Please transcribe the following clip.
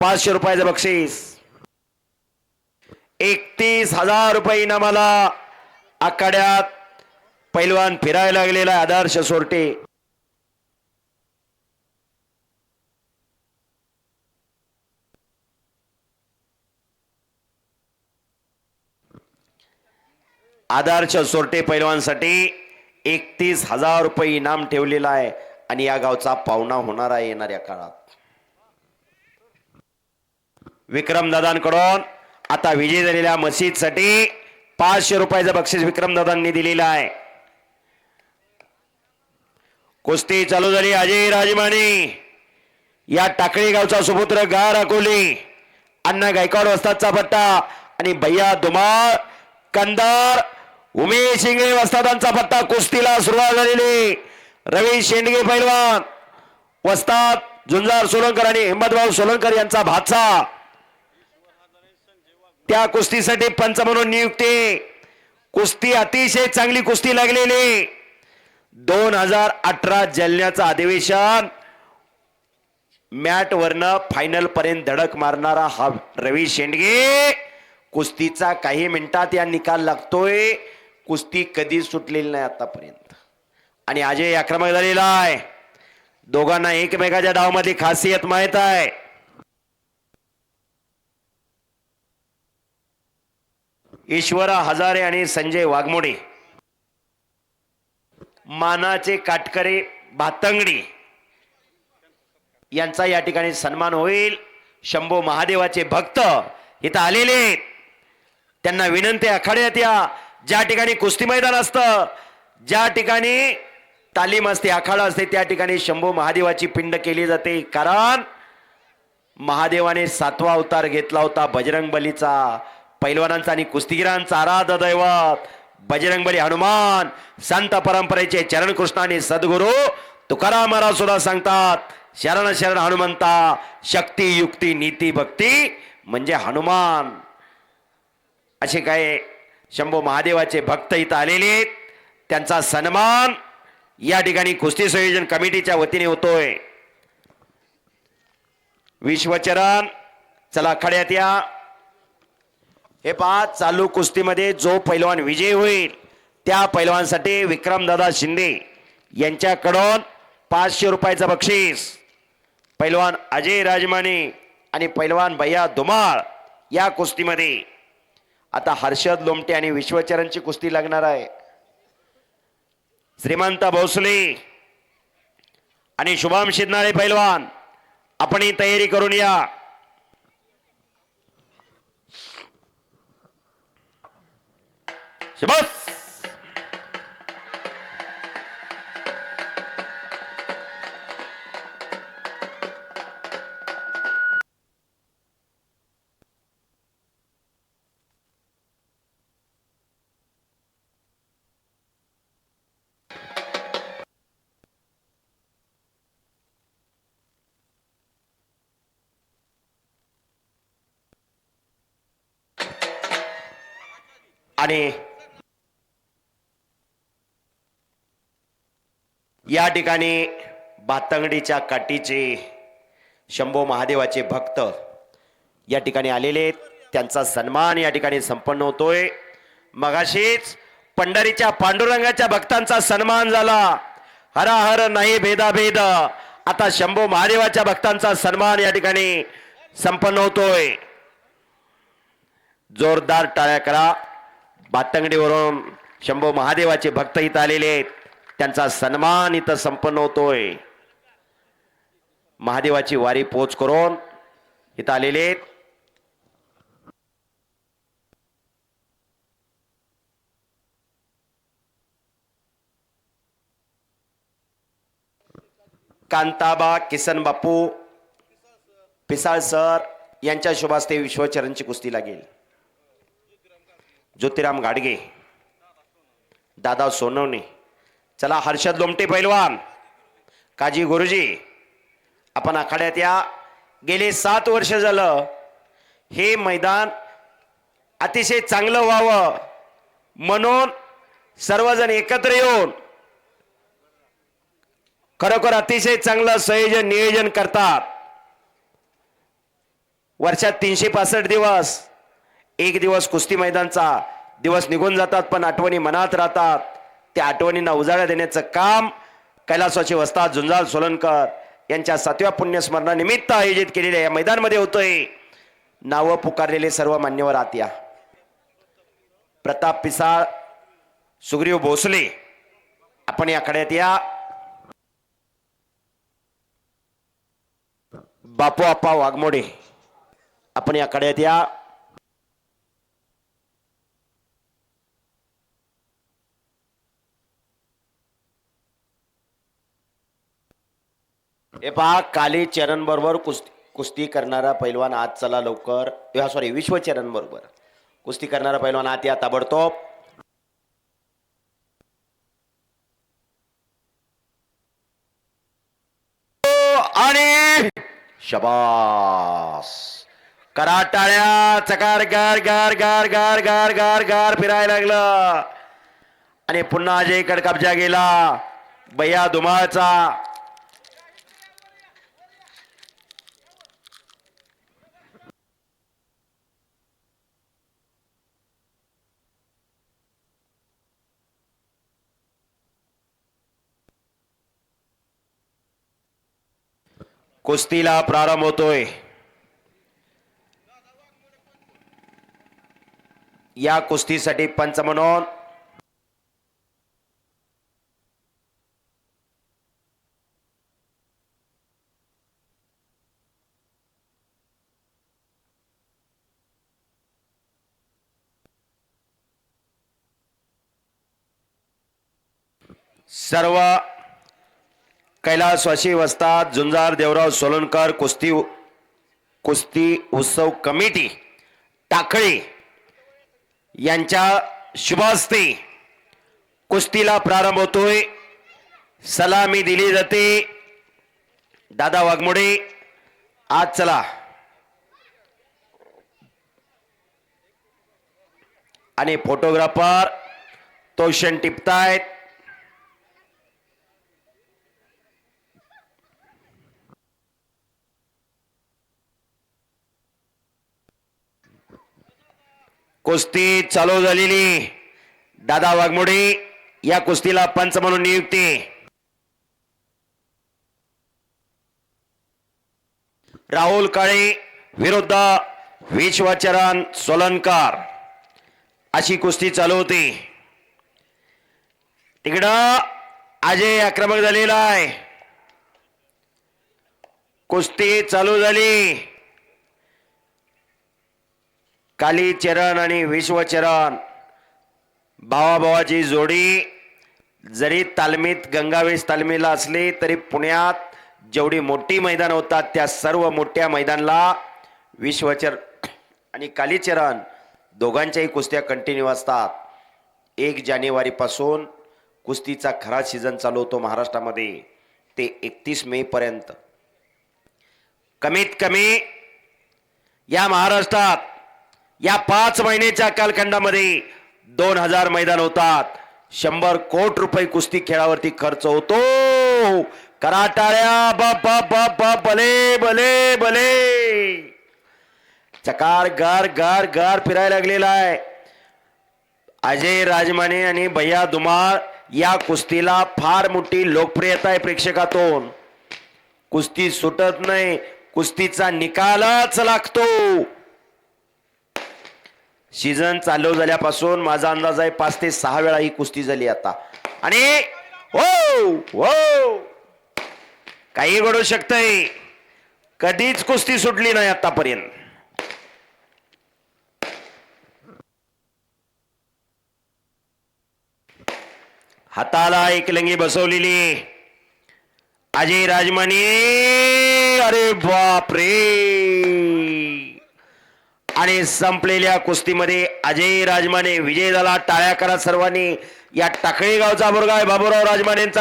500 रुपयाचं बक्षीस. 31,000 रुपये इनामाला आखाड्यात पैलवान फिरायला लागलेला आदर्श सोरटे. आदर्श सोरटे पैलवानसाठी 31,000 रुपये इनाम ठेवलेला आहे आणि या गावचा पाहुणा होणार आहे येणाऱ्या काळात. विक्रमदादांकडून आता विजय झालेल्या मशीदसाठी 500 रुपयाचं बक्षीस विक्रमदादांनी दिलेलं आहे. कुस्ती चालू झाली. अजय राजमाने या टाकळी गावचा सुपुत्र गार अकोली अण्णा गायकवाड वस्तादचा पट्टा आणि भैया धुमाळ कंदार उमेश इंगळे वस्तादांचा पट्टा. कुस्तीला सुरुवात झालेली. रवी शेंडगे पैलवान वस्ताद झुंजार सोलंकर आणि हिम्मतभाऊ सोलंकर यांचा भाचा त्या कुस्तीसाठी पंच म्हणून नियुक्ती. कुस्ती अतिशय चांगली कुस्ती लागलेली. 2018 जालन्याचं अधिवेशन मॅट वरनं फायनल पर्यंत धडक मारणारा हा रवी शेंडगे कुस्तीचा काही मिनिटात या निकाल लागतोय. कुस्ती कधी सुटलेली नाही आतापर्यंत आणि अजय आक्रमक झालेला आहे. दोघांना एकमेकाच्या डावमध्ये खासियत माहित आहे. ईश्वरा हजारे आणि संजय वाघमोडे मानाचे काटकरे भातंगडी यांचा या ठिकाणी सन्मान होईल. शंभू महादेवाचे भक्त इथं आलेले त्यांना विनंती आखाड्यात या. ज्या ठिकाणी कुस्ती मैदान असतं ज्या ठिकाणी तालीम असते आखाडा असते त्या ठिकाणी शंभू महादेवाची पिंड केली जाते. कारण महादेवाने 7वा अवतार घेतला होता बजरंगबलीचा. पैलवानांचा आणि कुस्तीगिरांचा आराध्य दैवत बजरंगबली हनुमान संत परंपरेचे चरण कृष्ण आणि सद्गुरू तुकाराम महाराज सुद्धा सांगतात शरण शरण हनुमंता शक्ती युक्ती नीती भक्ती म्हणजे हनुमान. असे काय शंभू महादेवाचे भक्त इथं आलेले त्यांचा सन्मान या ठिकाणी कुस्ती संयोजन कमिटीच्या वतीने होतोय. विश्वचरण चला खड्यात या. हे पहा चालू कुस्तीमध्ये जो पैलवान विजय होईल त्या पैलवानसाठी विक्रमदादा शिंदे यांच्याकडून 500 रुपयाचं बक्षीस. पैलवान अजय राजमाने आणि पैलवान भैया धुमाळ या कुस्तीमध्ये आता हर्षद लोमटे आणि विश्वचरणची कुस्ती लागणार आहे. श्रीमंत भोसले आणि शुभम शिदनाळे पैलवान आपण ही तयारी करून या. बस आणि या ठिकाणी भातंगडीच्या काठीचे शंभू महादेवाचे भक्त या ठिकाणी आलेले त्यांचा सन्मान या ठिकाणी संपन्न होतोय. मगाशीच पंढरीच्या पांडुरंगाच्या भक्तांचा सन्मान झाला. हर हर नाही भेदाभेद. आता शंभू महादेवाच्या भक्तांचा सन्मान या ठिकाणी संपन्न होतोय. जोरदार टाळ्या करा. भातंगडीवरून शंभू महादेवाचे भक्त इथं आलेले आहेत त्यांचा सन्मान इथं संपन्न होतोय. महादेवाची वारी पोच करून इथं आलेले कांताबा किसन बापू पिसाळ सर यांच्या शुभास्ते विश्वचरणची कुस्ती लागेल. ज्योतिराम गाडगे दादा सोनवणे चला हर्षद लोमटे पैलवान काजी गुरुजी आपण आखाड्यात या. गेले 7 वर्ष झालं हे मैदान अतिशय चांगलं व्हावं म्हणून सर्वजण एकत्र येऊन खरोखर अतिशय चांगलं संयोजन नियोजन करतात. वर्षात 365 दिवस, एक दिवस कुस्ती मैदानचा दिवस निघून जातात, पण आठवणी मनात राहतात. त्या आठवणींना उजाळा देण्याचं काम कैलासवासी वस्ताद झुंजार सोलनकर यांच्या 7व्या पुण्यस्मरणानिमित्त आयोजित केलेल्या या मैदानामध्ये होतोय. नाव पुकारलेले सर्व मान्यवर आत्या, प्रताप पिसाळ, सुग्रीव भोसले, आपण या आखाड्यात या. बापू आप्पा वाघमोडे, आपण या आखाड्यात या. हे पहा, काली चरण बरोबर कुस्ती करणारा पैलवान आज चला लवकर. सॉरी, विश्वचरण बरोबर कुस्ती करणारा पैलवान आत या ताबडतोब. आणि शबास, करा टाळ्या, चकार, गार गार गार गार गार गार गार फिरायला लागलं. आणि पुन्हा अजयकडे कब्जा गेला भैया धुमाळचा. कुस्तीला प्रारंभ होतोय. या कुस्तीसाठी पंच म्हणून सर्व कैलासवासी वस्ताद झुंजार देवराव सोलनकर कुस्ती उत्सव कमिटी टाकळी यांच्या शुभहस्ते कुस्तीला प्रारंभ होतोय. सलामी दिली जाते. दादा वाघमोडे आज चला. आणि फोटोग्राफर तोषण टिपतायत. कुस्ती चालू झालेली. दादा वाघमोडे या कुस्तीला पंच म्हणून नियुक्ती. राहुल काळे विरुद्ध विश्वचरण सोलनकर अशी कुस्ती चालू होती. तिकडं अजय आक्रमक झालेला आहे. कुस्ती चालू झाली. कालीचरण आणि विश्वचरण भावाभावाची जोडी जरी तालमीत गंगावेश तालमीला असली तरी पुण्यात जेवढी मोठी मैदान होतात त्या सर्व मोठ्या मैदानाला विश्वचरण आणि कालीचरण दोघांच्याही कुस्त्या कंटिन्यू असतात. 1 जानेवारी पासून कुस्तीचा खरा सीझन चालू होतो महाराष्ट्रामध्ये ते 31 मे पर्यंत. कमीत कमी या महाराष्ट्रात या 5 महिन्याच्या कालखंडामध्ये 2000 मैदान होतात. 100 कोटी रुपये कुस्ती खेळावरती खर्च होतो. कराटाळ्या, बाप बाप बाप बाप, भले भले भले. चकार गार गार गार फिरायला लागलेला आहे. अजय राजमाने आणि भैया धुमाळ या कुस्तीला फार मोठी लोकप्रियता आहे प्रेक्षकातून. कुस्ती सुटत नाही, कुस्तीचा निकालच लागतो. सीझन चालू झाल्यापासून माझा अंदाज आहे 5 ते 6 वेळा ही कुस्ती झाली आता. आणि हो हो काही घडू शकतंय. कधीच कुस्ती सुटली नाही आतापर्यंत. हाताला एकलंगी बसवलेली अजय राजमाने. अरे बाप रे. आणि संपलेल्या कुस्तीमध्ये अजय राजमाने विजय झाला. टाळ्या करा सर्वांनी. या टाकळी गावचा मुलगा आहे बाबूराव राजमानेंचा.